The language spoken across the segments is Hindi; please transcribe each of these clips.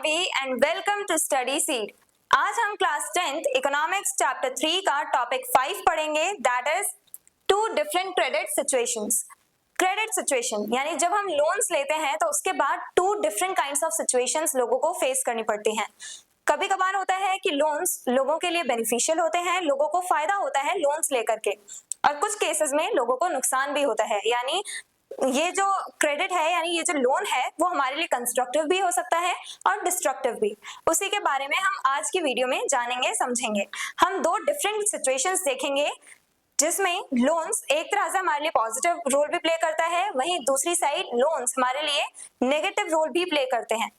Janvi and welcome to study seed. आज हम क्लास 10th इकोनॉमिक्स चैप्टर 3 का टॉपिक 5 पढ़ेंगे, that is two different credit situations. Credit situation यानी जब हम लोन्स लेते हैं तो उसके बाद two different kinds of situations लोगों को फेस करनी पड़ती हैं। कभी कभार होता है कि लोन्स लोगों के लिए बेनिफिशियल होते हैं, लोगों को फायदा होता है लोन्स लेकर के, और कुछ केसेस में लोगों को नुकसान भी होता है। यानी ये जो क्रेडिट है यानी ये जो लोन है वो हमारे लिए कंस्ट्रक्टिव भी हो सकता है और डिस्ट्रक्टिव भी। उसी के बारे में हम आज की वीडियो में जानेंगे, समझेंगे। हम दो डिफरेंट सिचुएशंस देखेंगे जिसमें लोन्स एक तरह से हमारे लिए पॉजिटिव रोल भी प्ले करता है, वहीं दूसरी साइड लोन्स हमारे लिए नेगेटिव रोल भी प्ले करते हैं।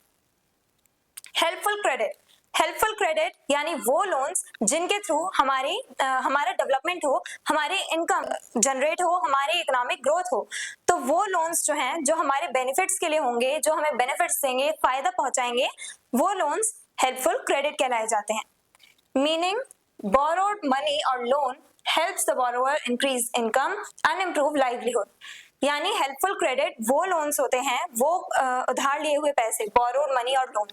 हेल्पफुल क्रेडिट यानी वो लोन्स जिनके थ्रू हमारा डेवलपमेंट हो, हमारी इनकम जनरेट हो, हमारी इकोनॉमिक ग्रोथ हो। तो वो लोन्स जो हैं जो हमारे बेनिफिट्स के लिए होंगे, जो हमें बेनिफिट्स देंगे, फायदा पहुंचाएंगे, वो लोन्स हेल्पफुल क्रेडिट कहलाए जाते हैं। Meaning borrowed money or loan helps the borrower increase income and improve livelihood। यानी हेल्पफुल क्रेडिट वो लोन्स होते हैं, वो उधार लिए हुए पैसे, बोरोड मनी और लोन,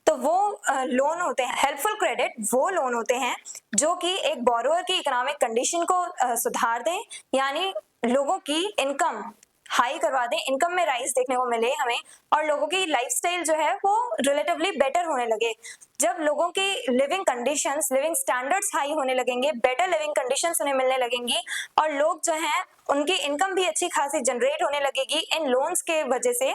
तो वो लोन होते हैं। हेल्पफुल क्रेडिट वो लोन होते हैं जो कि एक बोरोवर की इकोनॉमिक कंडीशन को सुधार दें, यानी लोगों की इनकम हाई करवा दें, इनकम में राइज देखने को मिले हमें, और लोगों की लाइफस्टाइल जो है वो रिलेटिवली बेटर होने लगे। जब लोगों की living conditions, living standards high होने लगेंगे, बेटर लिविंग कंडीशंस उन्हें मिलने लगेंगी, और लोग जो हैं उनकी इनकम भी अच्छी खासी जनरेट होने लगेगी इन लोन्स के वजह से,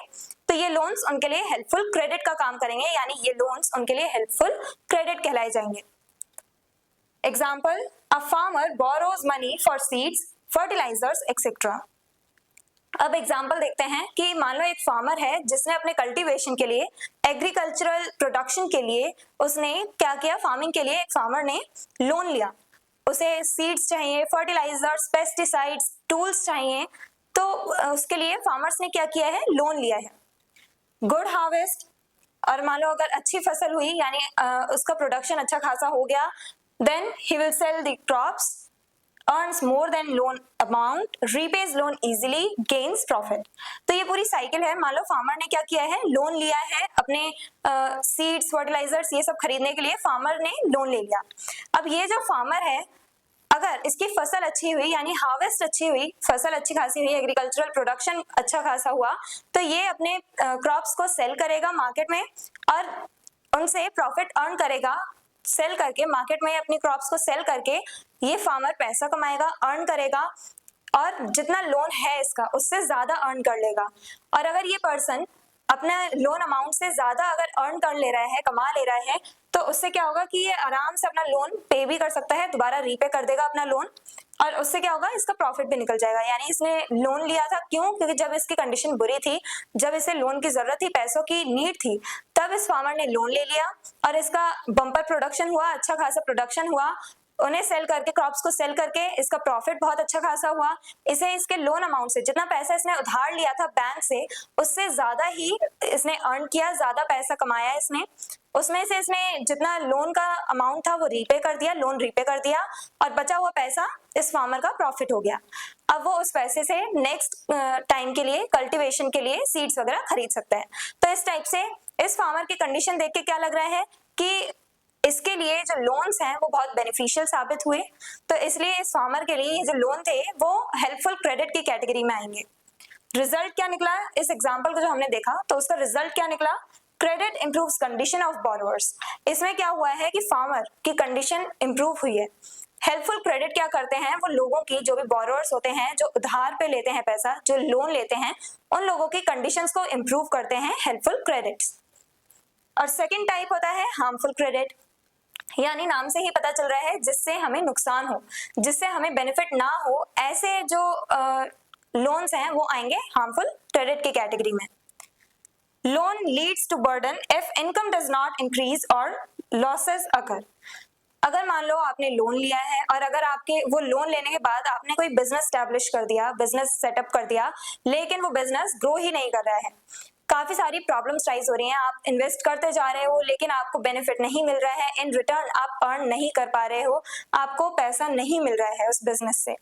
तो ये लोन्स उनके लिए हेल्पफुल क्रेडिट का काम करेंगे, यानी ये लोन्स उनके लिए हेल्पफुल क्रेडिट कहलाए जाएंगे। Example, a farmer borrows money for seeds, fertilisers etcetera. अब एग्जाम्पल देखते हैं कि मान लो एक फार्मर है जिसने अपने कल्टीवेशन के लिए, एग्रीकल्चरल प्रोडक्शन के लिए उसने क्या किया, फार्मिंग के लिए एक फार्मर ने लोन लिया। उसे सीड्स चाहिए, फर्टिलाइजर्स, पेस्टिसाइड्स, टूल्स चाहिए, तो उसके लिए फार्मर्स ने क्या किया है, लोन लिया है। गुड हार्वेस्ट, और मान लो अगर अच्छी फसल हुई यानी उसका प्रोडक्शन अच्छा खासा हो गया, then he will sell the crops, earns more than loan amount, repays loan easily, gains profit। तो ये पूरी साइकिल है। मान लो फार्मर ने क्या किया है, लोन लिया है अपने सीड्स, फर्टिलाइजर्स ये सब खरीदने के लिए, फार्मर ने लोन ले लिया। अब ये जो फार्मर है, अगर इसकी फसल अच्छी हुई यानी हार्वेस्ट अच्छी हुई, फसल अच्छी खासी हुई, एग्रीकल्चरल प्रोडक्शन अच्छा खासा हुआ, तो ये अपने क्रॉप्स को सेल करेगा मार्केट में और उनसे प्रॉफिट अर्न करेगा। सेल करके मार्केट में अपनी क्रॉप्स को सेल करके ये फार्मर पैसा कमाएगा, अर्न करेगा, और जितना लोन है इसका उससे ज्यादा अर्न कर लेगा। और अगर ये पर्सन अपना लोन अमाउंट से ज्यादा अगर अर्न कर ले रहा है, कमा ले रहा है, तो उससे क्या होगा कि ये आराम से अपना लोन पे भी कर सकता है, दोबारा रीपे कर देगा अपना लोन, और उससे क्या होगा, इसका प्रॉफिट भी निकल जाएगा। यानी इसने लोन लिया था क्यों, क्योंकि जब इसकी कंडीशन बुरी थी, जब इसे लोन की जरूरत थी, पैसों की नीड थी, तब इस फार्मर ने लोन ले लिया और इसका बम्पर प्रोडक्शन हुआ, अच्छा खासा प्रोडक्शन हुआ, उन्हें सेल करके, क्रॉप्स को सेल करके इसका प्रॉफिट बहुत अच्छा खासा हुआ। इसे इसके लोन अमाउंट से, जितना पैसा इसने उधार लिया था बैंक से, उससे ज्यादा ही इसने अर्न किया, ज्यादा पैसा कमाया इसने। उसमें से इसने जितना लोन का अमाउंट था वो रीपे कर दिया, लोन रीपे कर दिया, और बचा हुआ पैसा इस फार्मर का प्रॉफिट हो गया। अब वो उस पैसे से नेक्स्ट टाइम के लिए, कल्टीवेशन के लिए सीड्स वगैरह खरीद सकता है। तो इस टाइप से इस फार्मर की कंडीशन देख के क्या लग रहा है कि इसके लिए जो लोन्स हैं वो बहुत बेनिफिशियल साबित हुए, तो इसलिए इस फार्मर के लिए जो लोन थे वो हेल्पफुल क्रेडिट की कैटेगरी में आएंगे। रिजल्ट क्या निकला इस एग्जांपल को जो हमने देखा, तो उसका रिजल्ट क्या निकला, credit improves condition of borrowers. इसमें क्या हुआ है कि फार्मर की कंडीशन इंप्रूव हुई है। हेल्पफुल क्रेडिट क्या करते हैं, वो लोगों की, जो भी बोरोवर्स होते हैं, जो उधार पे लेते हैं पैसा, जो लोन लेते हैं, उन लोगों की कंडीशंस को इंप्रूव करते हैं हेल्पफुल क्रेडिट्स। और सेकेंड टाइप होता है हार्मफुल क्रेडिट, यानी नाम से ही पता चल रहा है जिससे हमें नुकसान हो, जिससे हमें बेनिफिट ना हो, ऐसे जो लोन्स हैं वो आएंगे हार्मफुल क्रेडिट की कैटेगरी में। Loan leads to burden if income does not increase और लॉसेस अकर। अगर मान लो आपने लोन लिया है और अगर आपके वो लोन लेने के बाद आपने कोई बिजनेस स्टैब्लिश कर दिया, बिजनेस सेटअप कर दिया, लेकिन वो बिजनेस ग्रो ही नहीं कर रहा है, काफी सारी प्रॉब्लम्स राइज हो रही हैं, आप इन्वेस्ट करते जा रहे हो लेकिन आपको बेनिफिट नहीं मिल रहा है, इन रिटर्न आप अर्न नहीं कर पा रहे हो, आपको पैसा नहीं मिल रहा है उस बिजनेस से,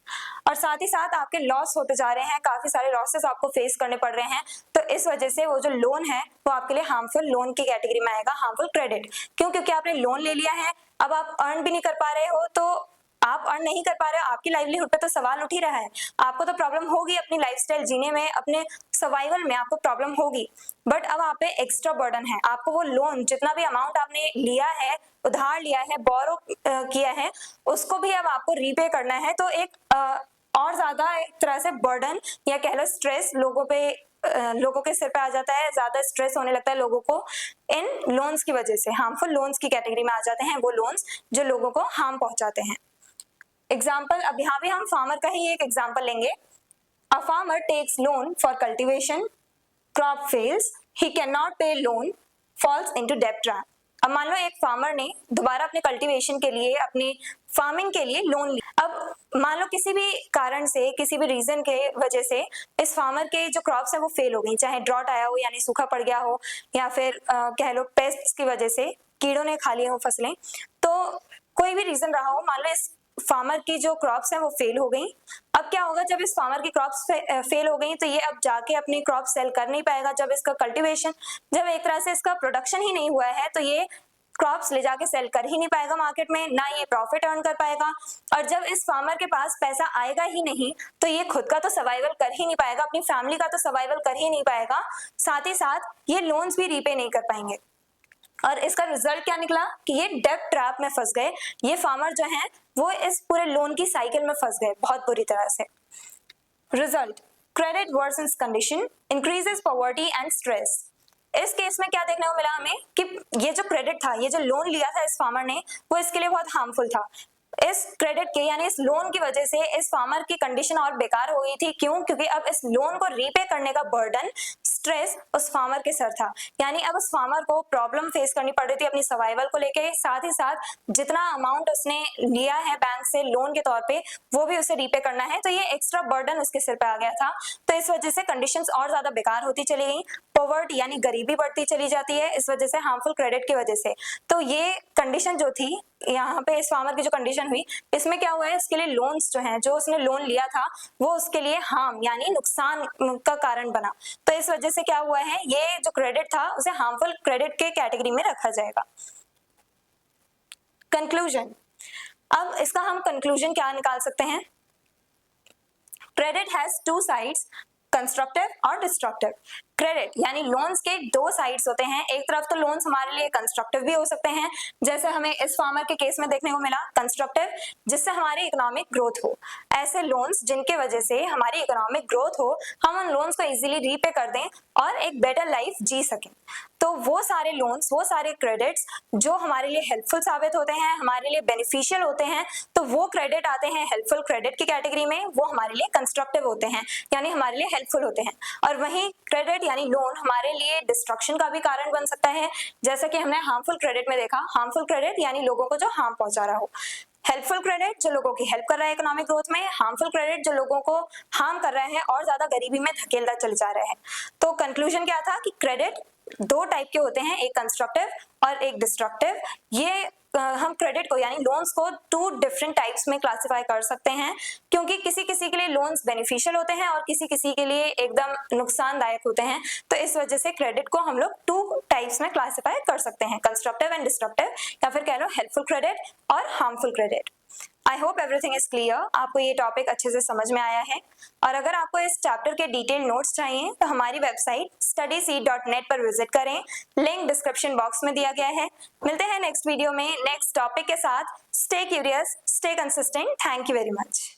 और साथ ही साथ आपके लॉस होते जा रहे हैं, काफी सारे लॉसेस आपको फेस करने पड़ रहे हैं। तो इस वजह से वो जो लोन है वो आपके लिए हार्मफुल लोन की कैटेगरी में आएगा, हार्मफुल क्रेडिट। क्यों? क्योंकि आपने लोन ले लिया है, अब आप अर्न भी नहीं कर पा रहे हो, तो आप अर्न नहीं कर पा रहे हो, आपकी लाइवलीहुड पे तो सवाल उठ ही रहा है, आपको तो प्रॉब्लम होगी अपनी लाइफस्टाइल जीने में, अपने सर्वाइवल में आपको प्रॉब्लम होगी। बट अब आप पे एक्स्ट्रा बर्डन है, आपको वो लोन जितना भी अमाउंट आपने लिया है, उधार लिया है, बोरो किया है, उसको भी अब आपको रीपे करना है। तो एक और ज्यादा एक तरह से बर्डन या कह लो स्ट्रेस लोगों के सिर पे आ जाता है, ज्यादा स्ट्रेस होने लगता है लोगों को इन लोन्स की वजह से। हार्मफुल लोन्स की कैटेगरी में आ जाते हैं वो लोन्स जो लोगों को हार्म पहुंचाते हैं। एग्जाम्पल, अब यहाँ पे हम फार्मर का ही एक एग्जाम्पल लेंगे। A farmer takes loan for cultivation, crop fails, he can not pay loan, falls into डेब्ट ट्रैप। अब मान लो एक फार्मर ने दोबारा अपने कल्टीवेशन के लिए, अपनी फार्मिंग के लिए लोन लिया। अब मान लो किसी भी कारण से, किसी भी रीजन के वजह से इस फार्मर के जो क्रॉप्स है वो फेल हो गई, चाहे ड्रॉट आया हो यानी सूखा पड़ गया हो, या फिर कह लो पेस्ट्स की वजह से कीड़ों ने खा लिया हो फसलें, तो कोई भी रीजन रहा हो, मान लो इस फार्मर की जो क्रॉप्स हैं वो फेल हो गई। अब क्या होगा, जब इस फार्मर की क्रॉप्स फेल हो गई तो ये अब जाके अपनी क्रॉप सेल कर नहीं पाएगा। जब इसका कल्टीवेशन, जब एक तरह से इसका प्रोडक्शन ही नहीं हुआ है, तो ये क्रॉप्स ले जाके सेल कर ही नहीं पाएगा मार्केट में, ना ये प्रॉफिट अर्न कर पाएगा। और जब इस फार्मर के पास पैसा आएगा ही नहीं तो ये खुद का तो सर्वाइवल कर ही नहीं पाएगा, अपनी फैमिली का तो सर्वाइवल कर ही नहीं पाएगा, साथ ही साथ ये लोन्स भी रीपे नहीं कर पाएंगे। और इसका रिजल्ट क्या निकला कि ये डेब्ट ट्रैप में फंस गए, ये फार्मर जो हैं वो इस पूरे लोन की साइकिल में फंस गए बहुत बुरी तरह से। Result, credit versions condition, increases poverty and stress. इस केस में क्या देखने को मिला हमें कि ये जो क्रेडिट था, ये जो लोन लिया था इस फार्मर ने, वो इसके लिए बहुत हार्मफुल था। इस क्रेडिट के यानी इस लोन की वजह से इस फार्मर की कंडीशन और बेकार हो गई थी। क्यों? क्योंकि अब इस लोन को रीपे करने का बर्डन, स्ट्रेस उस फार्मर के सर था, यानी अब उस फार्मर को प्रॉब्लम फेस करनी पड़ रही थी अपनी सर्वाइवल को लेके, साथ ही साथ जितना अमाउंट उसने लिया है बैंक से लोन के तौर पे वो भी उसे रीपे करना है, तो ये एक्स्ट्रा बर्डन उसके सिर पे आ गया था। तो इस वजह से कंडीशंस और ज्यादा बेकार होती चली गई, पॉवर्टी यानी गरीबी बढ़ती चली जाती है इस वजह से, हार्मफुल क्रेडिट की वजह से। तो ये कंडीशन जो थी यहाँ पे इस फार्मर की जो कंडीशन हुई, इसमें क्या हुआ है, इसके लिए लोन्स जो हैं, जो उसने लोन लिया था वो उसके लिए हार्म यानी नुकसान का कारण बना। तो इस वजह से क्या हुआ है, ये जो क्रेडिट था उसे हार्मफुल क्रेडिट के कैटेगरी में रखा जाएगा। कंक्लूजन, अब इसका हम कंक्लूजन क्या निकाल सकते हैं? Credit has two sides, constructive और डिस्ट्रक्टिव। क्रेडिट यानी लोन्स के दो साइड्स होते हैं, एक तरफ तो लोन्स हमारे लिए कंस्ट्रक्टिव भी हो सकते हैं, जैसे हमें इस फार्मर के केस में देखने को मिला कंस्ट्रक्टिव, जिससे हमारी इकोनॉमिक ग्रोथ हो। ऐसे लोन्स जिनके वजह से हमारी इकोनॉमिक ग्रोथ हो, हम उन लोन्स को इजीली रीपे कर दें और एक बेटर लाइफ जी सकें। तो वो सारे लोन्स, वो सारे क्रेडिट्स जो हमारे लिए हेल्पफुल साबित होते हैं, हमारे लिए बेनिफिशियल होते हैं, तो वो क्रेडिट आते हैं हेल्पफुल क्रेडिट की कैटेगरी में, वो हमारे लिए कंस्ट्रक्टिव होते हैं यानी हमारे लिए हेल्पफुल होते हैं। और वहीं क्रेडिट यानी लोन हमारे लिए डिस्ट्रक्शन का भी कारण बन सकता है, जैसा कि हमने हार्मफुल क्रेडिट में देखा। हार्मफुल क्रेडिट यानी लोगों को जो हार्म पहुंचा रहा हो, हेल्पफुल क्रेडिट जो लोगों की हेल्प कर रहा है इकोनॉमिक ग्रोथ में, हार्मफुल क्रेडिट जो लोगों को हार्म कर रहा है और ज्यादा गरीबी में धकेलता चले जा रहा है। तो कंक्लूजन क्या था कि क्रेडिट दो टाइप के होते हैं, एक कंस्ट्रक्टिव और एक डिस्ट्रक्टिव। ये हम क्रेडिट को यानी लोन्स को टू डिफरेंट टाइप्स में क्लासिफाई कर सकते हैं, क्योंकि किसी किसी के लिए लोन्स बेनिफिशियल होते हैं और किसी किसी के लिए एकदम नुकसानदायक होते हैं। तो इस वजह से क्रेडिट को हम लोग टू टाइप्स में क्लासिफाई कर सकते हैं, कंस्ट्रक्टिव एंड डिस्ट्रक्टिव, या फिर कह लो हेल्पफुल क्रेडिट और harmful credit. I hope everything is clear, आपको ये टॉपिक अच्छे से समझ में आया है। और अगर आपको इस चैप्टर के डिटेल नोट्स चाहिए तो हमारी वेबसाइट studyseed.net पर विजिट करें, लिंक डिस्क्रिप्शन बॉक्स में दिया गया है। मिलते हैं नेक्स्ट वीडियो में नेक्स्ट टॉपिक के साथ। Stay curious, stay consistent. Thank you very much.